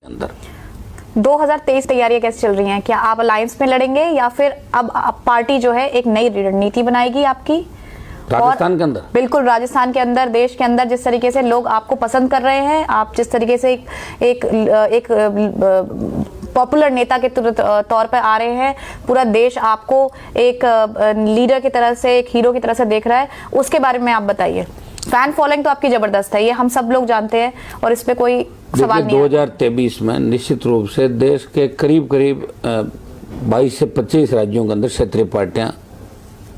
अंदर 2023 तैयारियां कैसे चल रही हैं? क्या आप अलायंस में लड़ेंगे या फिर अब पार्टी जो है एक नई रणनीति बनाएगी आपकी? राजस्थान के अंदर, बिल्कुल राजस्थान के अंदर, देश के अंदर जिस तरीके से लोग आपको पसंद कर रहे हैं, आप जिस तरीके से एक पॉपुलर नेता के तौर पर आ रहे हैं, पूरा देश आपको एक लीडर की तरह से, एक हीरो की तरह से देख रहा है, उसके बारे में आप बताइए। फैन फॉलोइंग तो आपकी जबरदस्त है, ये हम सब लोग जानते हैं और इस पे कोई सवाल नहीं है। 2023 में निश्चित रूप से देश के करीब 22 से 25 राज्यों के अंदर क्षेत्रीय पार्टियां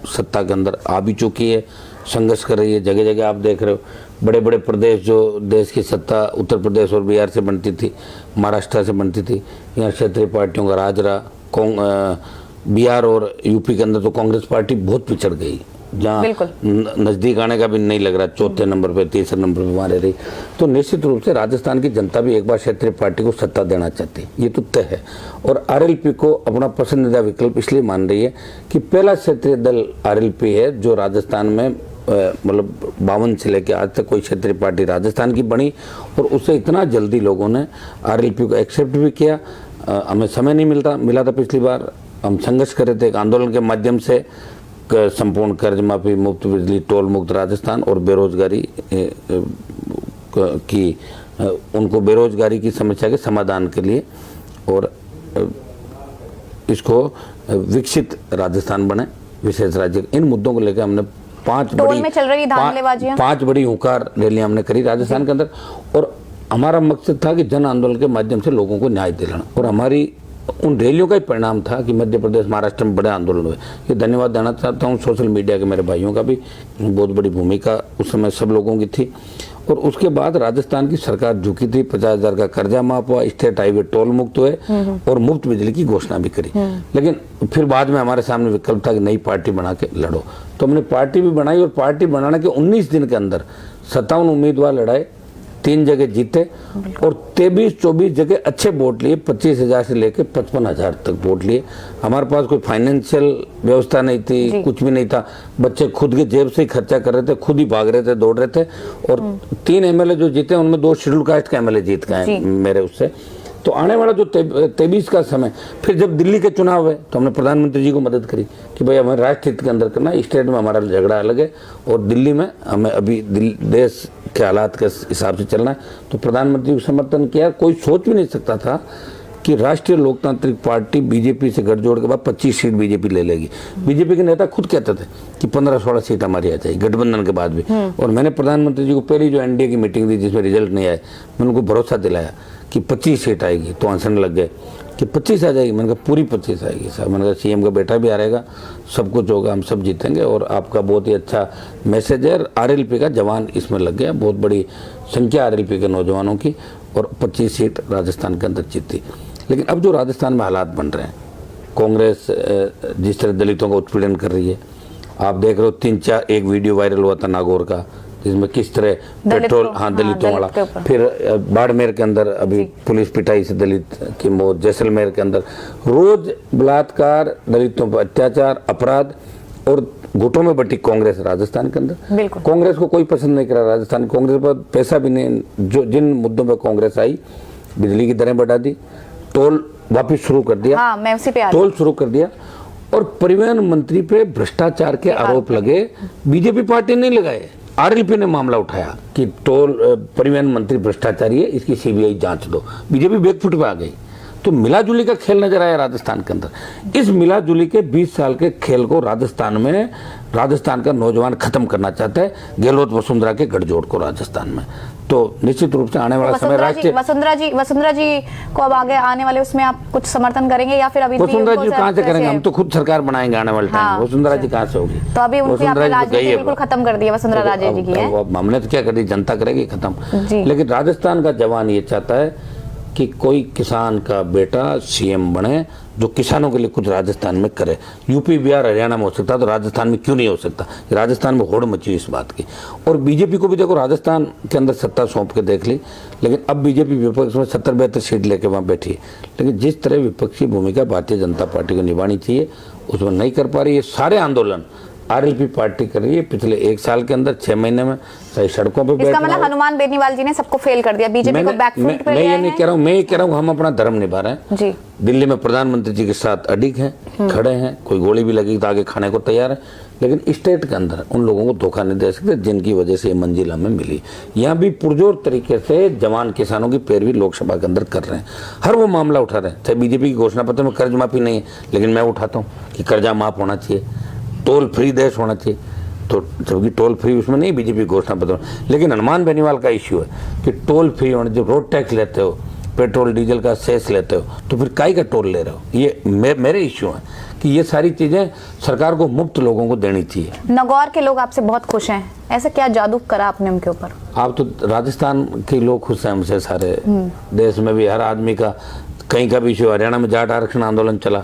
सत्ता के अंदर आ भी चुकी है, संघर्ष कर रही है। जगह जगह आप देख रहे हो, बड़े बड़े प्रदेश जो देश की सत्ता उत्तर प्रदेश और बिहार से बनती थी, महाराष्ट्र से बनती थी, यहाँ क्षेत्रीय पार्टियों का राज रहा। बिहार और यूपी के अंदर तो कांग्रेस पार्टी बहुत पिछड़ गई, जहाँ नजदीक आने का भी नहीं लग रहा, चौथे नंबर पे, तीसरे नंबर पे हमारे रही। तो निश्चित रूप से राजस्थान की जनता भी एक बार क्षेत्रीय पार्टी को सत्ता देना चाहती है, ये तो तय है। और आरएलपी को अपना पसंदीदा विकल्प इसलिए मान रही है कि पहला क्षेत्रीय दल आरएलपी है जो राजस्थान में मतलब 52 से लेकर आज तक कोई क्षेत्रीय पार्टी राजस्थान की बनी, और उससे इतना जल्दी लोगों ने आरएलपी को एक्सेप्ट भी किया। हमें समय नहीं मिला था पिछली बार, हम संघर्ष कर रहे थे एक आंदोलन के माध्यम से, संपूर्ण कर्ज माफी, मुफ्त बिजली, टोल मुक्त राजस्थान और बेरोजगारी की उनको बेरोजगारी की समस्या के समाधान के लिए, और इसको विकसित राजस्थान बने, विशेष राज्य, इन मुद्दों को लेकर हमने पांच बड़ी हुंकार रैलियां हमने करी राजस्थान के अंदर। और हमारा मकसद था कि जन आंदोलन के माध्यम से लोगों को न्याय दिलाना, और हमारी उन रैलियों का ही परिणाम था कि मध्य प्रदेश, महाराष्ट्र में बड़े आंदोलन हुए। ये धन्यवाद देना चाहता हूँ सोशल मीडिया के मेरे भाइयों का भी, बहुत बड़ी भूमिका उस समय सब लोगों की थी। और उसके बाद राजस्थान की सरकार झुकी थी, 50,000 का कर्जा माफ हुआ, स्टेट हाईवे टोल मुक्त हुए और मुफ्त बिजली की घोषणा भी करी। लेकिन फिर बाद में हमारे सामने विकल्प था कि नई पार्टी बना के लड़ो, तो हमने पार्टी भी बनाई, और पार्टी बनाने के 19 दिन के अंदर 57 उम्मीदवार लड़ाए, 3 जगह जीते और 23-24 जगह अच्छे वोट लिए, 25,000 से लेकर 55,000 तक वोट लिए। हमारे पास कोई फाइनेंशियल व्यवस्था नहीं थी, कुछ भी नहीं था, बच्चे खुद के जेब से ही खर्चा कर रहे थे, खुद ही भाग रहे थे, दौड़ रहे थे। और 3 एमएलए जो जीते उनमें 2 शेड्यूल कास्ट के एमएलए जीत गए मेरे उससे। तो आने वाला जो 23 का समय, फिर जब दिल्ली के चुनाव हुए तो हमने प्रधानमंत्री जी को मदद करी कि भाई हमें राष्ट्र हित के अंदर करना, स्टेट में हमारा झगड़ा अलग है और दिल्ली में हमें अभी देश के हालात के हिसाब से चलना है। तो प्रधानमंत्री को समर्थन किया। कोई सोच भी नहीं सकता था कि राष्ट्रीय लोकतांत्रिक पार्टी बीजेपी से गठजोड़ के बाद 25 सीट बीजेपी ले लेगी। बीजेपी के नेता खुद कहते थे कि 15-16 सीट हमारी आ जाएगी गठबंधन के बाद भी। और मैंने प्रधानमंत्री जी को पहली जो एनडीए की मीटिंग दी जिसमें रिजल्ट नहीं आए, मैंने उनको भरोसा दिलाया कि 25 सीट आएगी। तो हंसने लग गए कि 25 आ जाएगी। मैंने कहा पूरी 25 आएगी साहब। मैंने कहा सीएम का बेटा भी आ रहेगा, सब कुछ होगा, हम सब जीतेंगे। और आपका बहुत ही अच्छा मैसेज है। आरएलपी का जवान इसमें लग गया, बहुत बड़ी संख्या आरएलपी के नौजवानों की, और 25 सीट राजस्थान के अंदर जीती। लेकिन अब जो राजस्थान में हालात बन रहे हैं, कांग्रेस जिस तरह दलितों का उत्पीड़न कर रही है, आप देख रहे हो 3-4 एक वीडियो वायरल हुआ था नागौर का, जिसमें किस तरह पेट्रोल दलितों वाला, फिर बाड़मेर के अंदर अभी पुलिस पिटाई से दलित की मौत, जैसलमेर के अंदर रोज बलात्कार, दलितों पर अत्याचार, अपराध, और गुटों में बटी कांग्रेस राजस्थान के अंदर। कांग्रेस को कोई पसंद नहीं करा राजस्थान, कांग्रेस पर पैसा भी नहीं। जो जिन मुद्दों पर कांग्रेस आई, बिजली की दरें बढ़ा दी, टोल वापिस शुरू कर दिया, मैं उसी पे टोल शुरू कर दिया, और परिवहन मंत्री पे भ्रष्टाचार के आरोप लगे, बीजेपी पार्टी नहीं लगाए, आरएलपी ने मामला उठाया कि टोल परिवहन मंत्री भ्रष्टाचारी है, इसकी सीबीआई जांच दो। बीजेपी बैकफुट पे आ गई। तो मिलाजुली का खेल नजर आया राजस्थान के अंदर। इस मिलाजुली के 20 साल के खेल को राजस्थान का नौजवान खत्म करना चाहता है, गहलोत वसुंधरा के गठजोड़ को राजस्थान में। तो निश्चित रूप से आने वाला समय राष्ट्रीय वसुंधरा जी को अब आगे आने वाले उसमें आप कुछ समर्थन करेंगे या फिर अभी वसुंधरा जी कहाँ से करेंगे? हम तो खुद सरकार बनाएंगे आने वाले टाइम। वसुंधरा जी कहाँ से होगी? तो अभी उनकी राजनीति बिल्कुल खत्म कर दी वसुंधरा राजे जी की। हमने तो क्या कर दी, जनता करेगी खत्म। लेकिन राजस्थान का जवान ये चाहता है कि कोई किसान का बेटा सीएम बने जो किसानों के लिए कुछ राजस्थान में करे। यूपी, बिहार, हरियाणा में हो सकता है तो राजस्थान में क्यों नहीं हो सकता? राजस्थान में होड़ मची इस बात की। और बीजेपी को भी देखो, राजस्थान के अंदर सत्ता सौंप के देख ली, लेकिन अब बीजेपी विपक्ष में 70-72 सीट लेके वहां बैठी है। लेकिन जिस तरह विपक्षी भूमिका भारतीय जनता पार्टी को निभानी चाहिए उसमें नहीं कर पा रही है। सारे आंदोलन आरएलपी पार्टी कर रही है पिछले 1 साल के अंदर 6 महीने में सही सड़कों पे इसका मतलब हनुमान बेनीवाल जी ने सबको फेल कर दिया, बीजेपी को बैकफुट पे ले आए हैं। मैं ये नहीं कह रहा हूँ, मैं ये कह रहा हूँ हम अपना धर्म निभा रहे हैं जी। दिल्ली में प्रधानमंत्री जी के साथ अडिग हैं, खड़े हैं, कोई गोली भी लगी तो आगे खाने को तैयार है, लेकिन स्टेट के अंदर उन लोगों को धोखा नहीं दे सकते जिनकी वजह से ये मंजिल हमें मिली। यहाँ भी पुरजोर तरीके से जवान किसानों की पैरवी लोकसभा के अंदर कर रहे हैं, हर वो मामला उठा रहे हैं। चाहे बीजेपी की घोषणा पत्र में कर्ज माफी नहीं है, लेकिन मैं उठाता हूँ कि कर्जा माफ होना चाहिए, टोल फ्री देश होना चाहिए, तो जबकि टोल फ्री उसमें नहीं बीजेपी घोषणा पत्र में। लेकिन हनुमान बेनीवाल का इश्यू है कि टोल फ्री होने, जब रोड टैक्स लेते हो, पेट्रोल डीजल का सेस लेते हो, तो फिर काई का टोल ले रहे हो। ये मेरे इश्यू हैं कि ये सारी चीजें सरकार को मुफ्त लोगों को देनी चाहिए। नागौर के लोग आपसे बहुत खुश हैं, ऐसा क्या जादू करा आपने उनके ऊपर? आप तो राजस्थान के लोग खुश हैं हमसे, सारे देश में भी हर आदमी का कहीं का भी इश्यू। हरियाणा में जाट आरक्षण आंदोलन चला,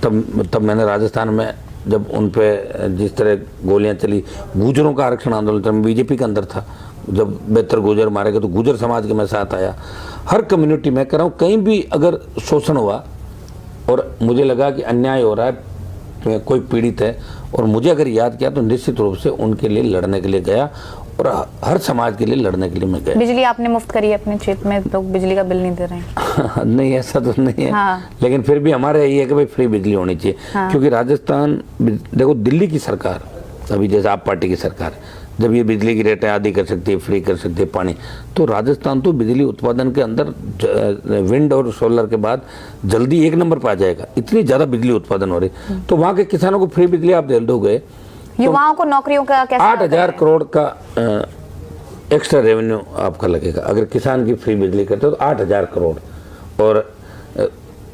तब मैंने राजस्थान में जब उन पे जिस तरह गोलियां चली, गुजरों का आरक्षण आंदोलन था, बीजेपी के अंदर था, जब 72 गुजर मारे गए तो गुजर समाज के मैं साथ आया। हर कम्युनिटी में कह रहा हूँ, कहीं भी अगर शोषण हुआ और मुझे लगा कि अन्याय हो रहा है, कोई पीड़ित है, और मुझे अगर याद किया तो निश्चित रूप से उनके लिए लड़ने के लिए गया, और हर समाज के लिए लड़ने के लिए मैं गया। बिजली आपने मुफ्त करी है अपने क्षेत्र में, लोग बिजली का बिल नहीं दे रहे हैं। नहीं, ऐसा तो नहीं है। हाँ। लेकिन फिर भी हमारे ये है कि भाई फ्री बिजली होनी चाहिए। हाँ। क्योंकि राजस्थान, देखो दिल्ली की सरकार अभी जैसे आप पार्टी की सरकार है, जब ये बिजली की रेटें आदि कर सकती है, फ्री कर सकती है पानी, तो राजस्थान तो बिजली उत्पादन के अंदर विंड और सोलर के बाद जल्दी 1 नंबर पर आ जाएगा, इतनी ज़्यादा बिजली उत्पादन हो रही। तो वहाँ के किसानों को फ्री बिजली आप दे दोगे, युवाओं को नौकरियों का कैसे? 8,000 करोड़ का एक्स्ट्रा रेवेन्यू आपका लगेगा अगर किसान की फ्री बिजली करते हो तो 8,000 करोड़, और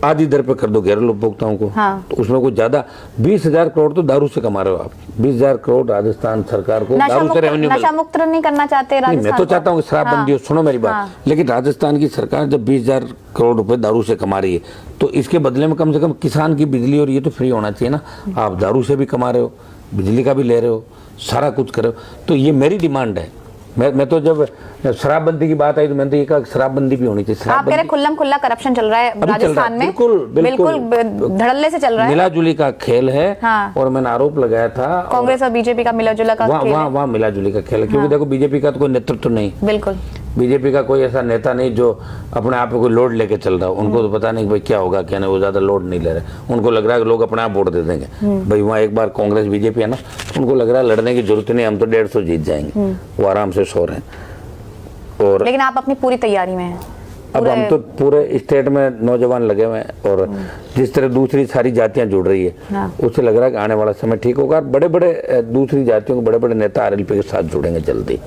आधी दर पे कर दो घरेलू उपभोक्ताओं को। हाँ। तो उसमें कुछ ज्यादा 20,000 करोड़ तो दारू से कमा रहे हो आप। 20,000 करोड़ राजस्थान सरकार को दारू से रेवेन्यू। नशा मुक्त नहीं करना चाहते राजस्थान? मैं तो चाहता हूँ शराबबंदी हो, सुनो मेरी बात। हाँ। लेकिन राजस्थान की सरकार जब 20,000 करोड़ रुपए दारू से कमा रही है, तो इसके बदले में कम से कम किसान की बिजली और ये तो फ्री होना चाहिए ना। आप दारू से भी कमा रहे हो, बिजली का भी ले रहे हो, सारा कुछ कर रहे हो, तो ये मेरी डिमांड है। मैं तो जब शराबबंदी की बात आई तो मैंने तो ये कहा शराबबंदी भी होनी चाहिए। आप कह रहे खुल्लम खुल्ला करप्शन चल रहा है राजस्थान में? बिल्कुल धड़ल्ले से चल रहा है, मिलाजुली का खेल है। हाँ। और मैंने आरोप लगाया था कांग्रेस और बीजेपी का मिलाजुला का खेल है। वहाँ मिलाजुली का खेल है, क्योंकि देखो बीजेपी का तो कोई नेतृत्व नहीं, बिल्कुल बीजेपी का कोई ऐसा नेता नहीं जो अपने आप पे कोई लोड लेके चल रहा हो। उनको तो पता नहीं भाई क्या होगा क्या नहीं, वो ज्यादा लोड नहीं ले रहे। उनको लग रहा है कि लोग अपने आप वोट दे देंगे। भाई वहाँ एक बार कांग्रेस बीजेपी है ना, उनको लग रहा है लड़ने की जरूरत नहीं, हम तो 150 जीत जाएंगे, वो आराम से सो रहे हैं। और लेकिन आप अपनी पूरी तैयारी में हैं? अब हम तो पूरे स्टेट में नौजवान लगे हुए हैं, और जिस तरह दूसरी सारी जातियां जुड़ रही है, हाँ। उससे लग रहा है कि आने वाला समय ठीक होगा। बड़े बड़े दूसरी जातियों के बड़े बड़े नेता आरएलपी के साथ जुड़ेंगे जल्दी।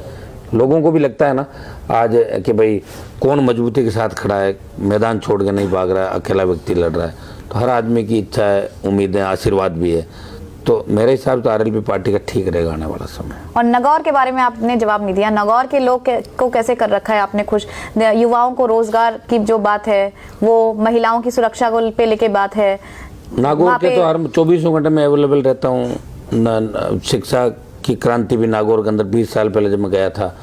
लोगों को भी लगता है ना आज कि भाई कौन मजबूती के साथ खड़ा है, मैदान छोड़ के नहीं भाग रहा है, अकेला व्यक्ति लड़ रहा है। तो हर आदमी की इच्छा है, उम्मीदें, आशीर्वाद भी है। तो मेरे हिसाब से आरएलपी पार्टी का ठीक रहेगा आने वाला समय। और नागौर के बारे में आपने जवाब नहीं दिया, नागौर के लोग को कैसे कर रखा है आपने खुश? युवाओं को रोजगार की जो बात है, वो महिलाओं की सुरक्षा को पे लेके बात है। नागौर के तो हर 24 घंटे में अवेलेबल रहता हूँ। शिक्षा की क्रांति भी नागौर के अंदर 20 साल पहले जब मैं गया था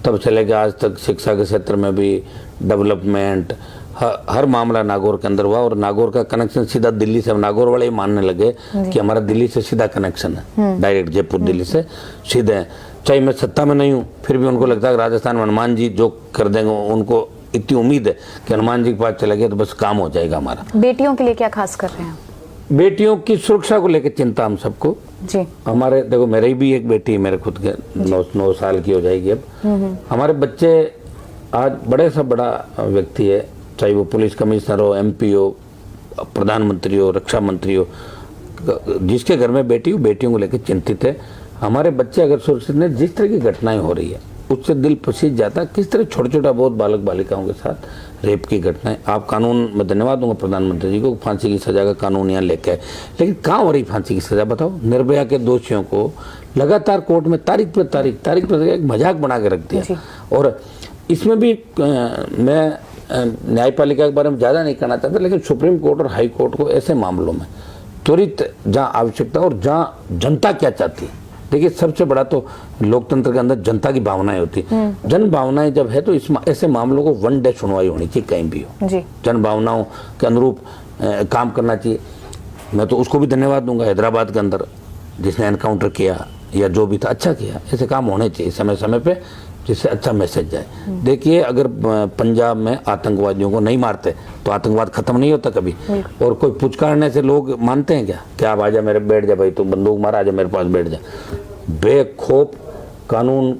तब से लेकर आज तक शिक्षा के क्षेत्र में भी डेवलपमेंट, हर मामला नागौर के अंदर हुआ। और नागौर का कनेक्शन सीधा दिल्ली से, नागौर वाले मानने लगे कि हमारा दिल्ली से सीधा कनेक्शन है, डायरेक्ट जयपुर दिल्ली से सीधे हैं। चाहे मैं सत्ता में नहीं हूँ, फिर भी उनको लगता है कि राजस्थान में हनुमान जी जो कर देंगे, उनको इतनी उम्मीद है कि हनुमान जी के पास चले गए तो बस काम हो जाएगा हमारा। बेटियों के लिए क्या खास कर रहे हैं? बेटियों की सुरक्षा को लेकर चिंता हम सबको जी। हमारे देखो, मेरी भी एक बेटी है, मेरे खुद के 9 साल की हो जाएगी अब। हमारे बच्चे आज बड़े से बड़ा व्यक्ति है, चाहे वो पुलिस कमिश्नर हो, एमपी हो, प्रधानमंत्री हो, रक्षा मंत्री हो, जिसके घर में बेटी हो, बेटियों को लेकर चिंतित है। हमारे बच्चे अगर सुरक्षित नहीं, जिस तरह की घटनाएं हो रही है उससे दिल पसीज जाता, किस तरह छोटे छोटा बहुत बालक बालिकाओं के साथ रेप की घटनाएं। आप कानून में धन्यवाद दूंगा प्रधानमंत्री जी को, फांसी की सजा का कानून यहाँ लेके आए, लेकिन कहाँ हो रही फांसी की सजा बताओ? निर्भया के दोषियों को लगातार कोर्ट में तारीख पर तारीख एक मजाक बना के रख दिया। और इसमें भी मैं न्यायपालिका के बारे में ज़्यादा नहीं कहना चाहता, लेकिन सुप्रीम कोर्ट और हाई कोर्ट को ऐसे मामलों में त्वरित जहाँ आवश्यकता और जहाँ जनता क्या चाहती है, देखिए सबसे बड़ा तो लोकतंत्र के अंदर जनता की भावनाएं होती है। जन भावनाएं जब है तो ऐसे मामलों को 1 डे सुनवाई होनी चाहिए, कहीं भी हो जी। जन भावनाओं के अनुरूप काम करना चाहिए। मैं तो उसको भी धन्यवाद दूंगा, हैदराबाद के अंदर जिसने एनकाउंटर किया या जो भी था अच्छा किया। ऐसे काम होने चाहिए समय समय पे, जिससे अच्छा मैसेज जाए। देखिए अगर पंजाब में आतंकवादियों को नहीं मारते तो आतंकवाद खत्म नहीं होता कभी। और कोई पुचकारने से लोग मानते हैं क्या आप आजा मेरे बैठ जा भाई, तू बंदूक मारा, आजा मेरे पास बैठ जा। बेखौफ कानून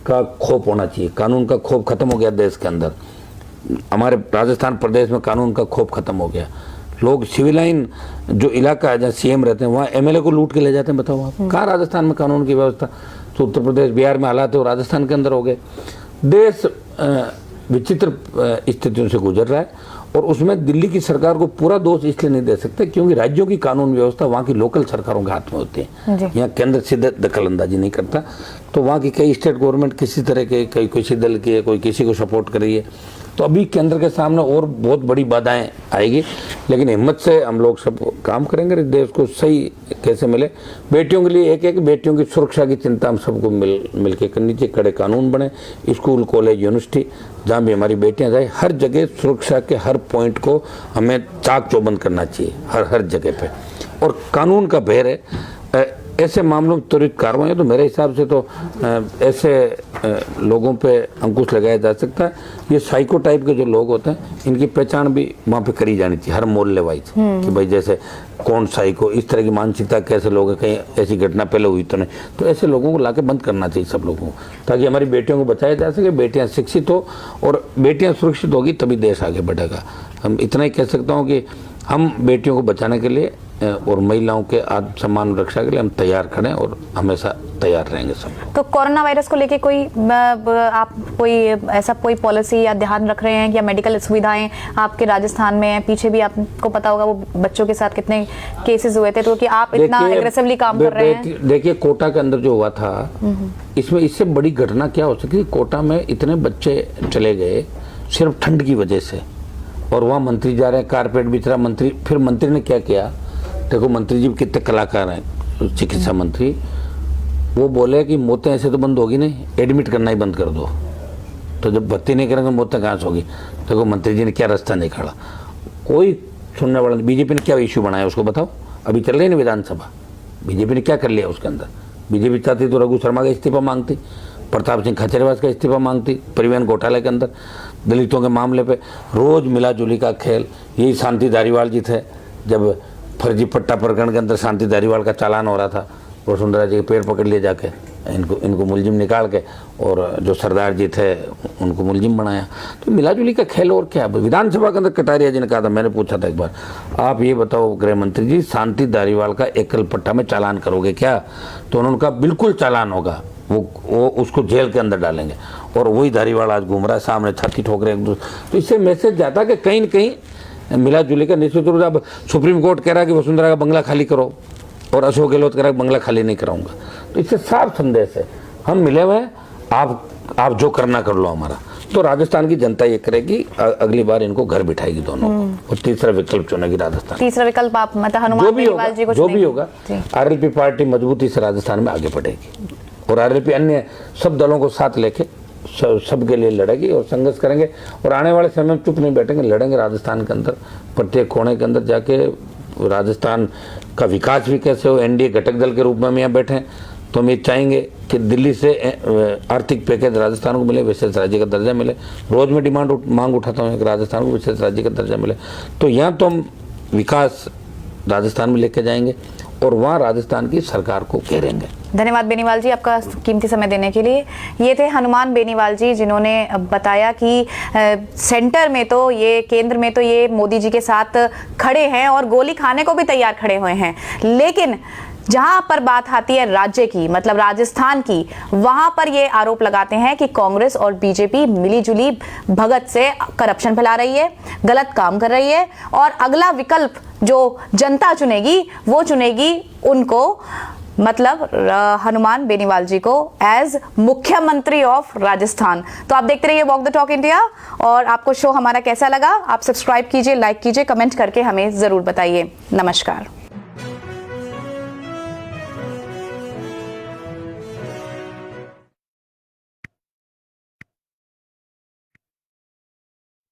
का खौफ होना चाहिए। कानून का खौफ खत्म हो गया देश के अंदर। हमारे राजस्थान प्रदेश में कानून का खौफ खत्म हो गया। लोग सिविलाइन जो इलाका है जहाँ सीएम रहते हैं वहाँ एमएलए को लूट के ले जाते हैं। बताओ आप, कहाँ राजस्थान में कानून की व्यवस्था? तो उत्तर प्रदेश बिहार में हालात है वो राजस्थान के अंदर हो गए। देश विचित्र स्थितियों से गुजर रहा है और उसमें दिल्ली की सरकार को पूरा दोष इसलिए नहीं दे सकते क्योंकि राज्यों की कानून व्यवस्था वहाँ की लोकल सरकारों के हाथ में होती है। यहाँ केंद्र सीधे दखल अंदाजी नहीं करता। तो वहाँ की कई स्टेट गवर्नमेंट किसी तरह के, कई किसी दल की है, कोई किसी को सपोर्ट कर रही है। तो अभी केंद्र के सामने और बहुत बड़ी बाधाएं आएगी, लेकिन हिम्मत से हम लोग सब काम करेंगे देश को सही कैसे मिले। बेटियों के लिए एक है कि बेटियों की सुरक्षा की चिंता हम सबको मिल के करनी चाहिए। कड़े कानून बने, स्कूल कॉलेज यूनिवर्सिटी जहाँ भी हमारी बेटियां जाए, हर जगह सुरक्षा के हर पॉइंट को हमें चाक चौबंद करना चाहिए हर जगह पे। और कानून का भय है, ऐसे मामलों में त्वरित कार्रवाई। तो मेरे हिसाब से तो ऐसे लोगों पे अंकुश लगाया जा सकता है। ये साइको टाइप के जो लोग होते हैं इनकी पहचान भी वहाँ पे करी जानी चाहिए हर मोहल्ले वाइज कि भाई जैसे कौन साइको, इस तरह की मानसिकता कैसे लोग हैं, कहीं ऐसी घटना पहले हुई तो नहीं। तो ऐसे लोगों को लाके बंद करना चाहिए सब लोगों को, ताकि हमारी बेटियों को बचाया जा सके, बेटियाँ शिक्षित हो और बेटियाँ सुरक्षित होगी तभी देश आगे बढ़ेगा। हम इतना ही कह सकता हूँ कि हम बेटियों को बचाने के लिए और महिलाओं के आत्मसम्मान रक्षा के लिए हम तैयार खड़े और हमेशा तैयार रहेंगे सब। तो कोरोना वायरस को लेके कोई आप कोई ऐसा कोई पॉलिसी या ध्यान रख रहे हैं या मेडिकल सुविधाएं आपके राजस्थान में है? पीछे भी आपको पता होगा वो बच्चों के साथ कितने केसेस हुए थे, तो कि आप इतना एग्रेसिवली काम कर रहे हैं। देखिए कोटा के अंदर जो हुआ था, इसमें इससे बड़ी घटना क्या हो सकती? कोटा में इतने बच्चे चले गए सिर्फ ठंड की वजह से, और वहाँ मंत्री जा रहे हैं, कारपेट बिछ रहा मंत्री। फिर मंत्री ने क्या किया, देखो मंत्री जी कितने कलाकार हैं, चिकित्सा मंत्री, वो बोले कि मौतें ऐसे तो बंद होगी नहीं, एडमिट करना ही बंद कर दो। तो जब भर्ती नहीं करेंगे मौतें कहाँ से होगी? देखो मंत्री जी ने क्या रास्ता निकाला। कोई सुनने वाला, बीजेपी ने क्या इश्यू बनाया उसको बताओ? अभी चल रही है ना विधानसभा, बीजेपी ने क्या कर लिया उसके अंदर? बीजेपी चाहती तो रघु शर्मा का इस्तीफा मांगती, प्रताप सिंह खचेरिवास का इस्तीफा मांगती, परिवहन घोटाले के अंदर, दलितों के मामले पे रोज मिलाजुली का खेल। यही शांति धारीवाल जी थे, जब फर्जी पट्टा प्रकरण के अंदर शांति धारीवाल का चालान हो रहा था, वसुंधरा जी के पेड़ पकड़ लिए जाके, इनको मुलजिम निकाल के, और जो सरदार जी थे उनको मुलजिम बनाया। तो मिलाजुली का खेल और क्या? विधानसभा के अंदर कटारिया जी ने कहा था, मैंने पूछा था एक बार, आप ये बताओ गृह मंत्री जी, शांति धारीवाल का एकल पट्टा में चालान करोगे क्या? तो उन्होंने कहा बिल्कुल चालान होगा, वो उसको जेल के अंदर डालेंगे। और वही धारीवाल आज घूम रहा है सामने, छाती ठोक रहे हैं। तो इससे मैसेज जाता है कि कहीं न कहीं मिला जुली का निश्चित रूप से। अब सुप्रीम कोर्ट कह रहा है कि वसुंधरा का बंगला खाली करो, और अशोक गहलोत कह रहा है बंगला खाली नहीं कराऊंगा। तो इससे साफ संदेश है हम मिले हुए हैं, आप जो करना कर लो हमारा। तो राजस्थान की जनता ये करेगी, अगली बार इनको घर बिठाएगी दोनों को, और तीसरा विकल्प चुनेगी राजस्थान। तीसरा विकल्प आप मतलब हनुमान बेनीवाल जी को जो भी होगा, आरएलपी पार्टी मजबूती से राजस्थान में आगे बढ़ेगी, और आरएलपी अन्य सब दलों को साथ लेके सबके लिए लड़ेगी और संघर्ष करेंगे। और आने वाले समय में चुप नहीं बैठेंगे, लड़ेंगे राजस्थान के अंदर, प्रत्येक कोने के अंदर जाके राजस्थान का विकास भी कैसे हो। एनडीए घटक दल के रूप में हम यहाँ बैठे, तो हम ये चाहेंगे कि दिल्ली से आर्थिक पैकेज राजस्थान को मिले, विशेष राज्य का दर्जा मिले। रोज मैं मांग उठाता हूँ कि राजस्थान को विशेष राज्य का दर्जा मिले। तो यहाँ तो हम विकास राजस्थान में लेके जाएंगे और वहाँ राजस्थान की सरकार को घेरेंगे। धन्यवाद बेनीवाल जी आपका कीमती समय देने के लिए। ये थे हनुमान बेनीवाल जी, जिन्होंने बताया कि सेंटर में तो ये, केंद्र में तो ये मोदी जी के साथ खड़े हैं और गोली खाने को भी तैयार खड़े हुए हैं, लेकिन जहां पर बात आती है राज्य की, मतलब राजस्थान की, वहां पर ये आरोप लगाते हैं कि कांग्रेस और बीजेपी मिलीजुली भगत से करप्शन फैला रही है, गलत काम कर रही है, और अगला विकल्प जो जनता चुनेगी वो चुनेगी उनको, मतलब हनुमान बेनीवाल जी को एज मुख्यमंत्री ऑफ राजस्थान। तो आप देखते रहिए वॉक द टॉक इंडिया, और आपको शो हमारा कैसा लगा आप सब्सक्राइब कीजिए, लाइक कीजिए, कमेंट करके हमें जरूर बताइए। नमस्कार।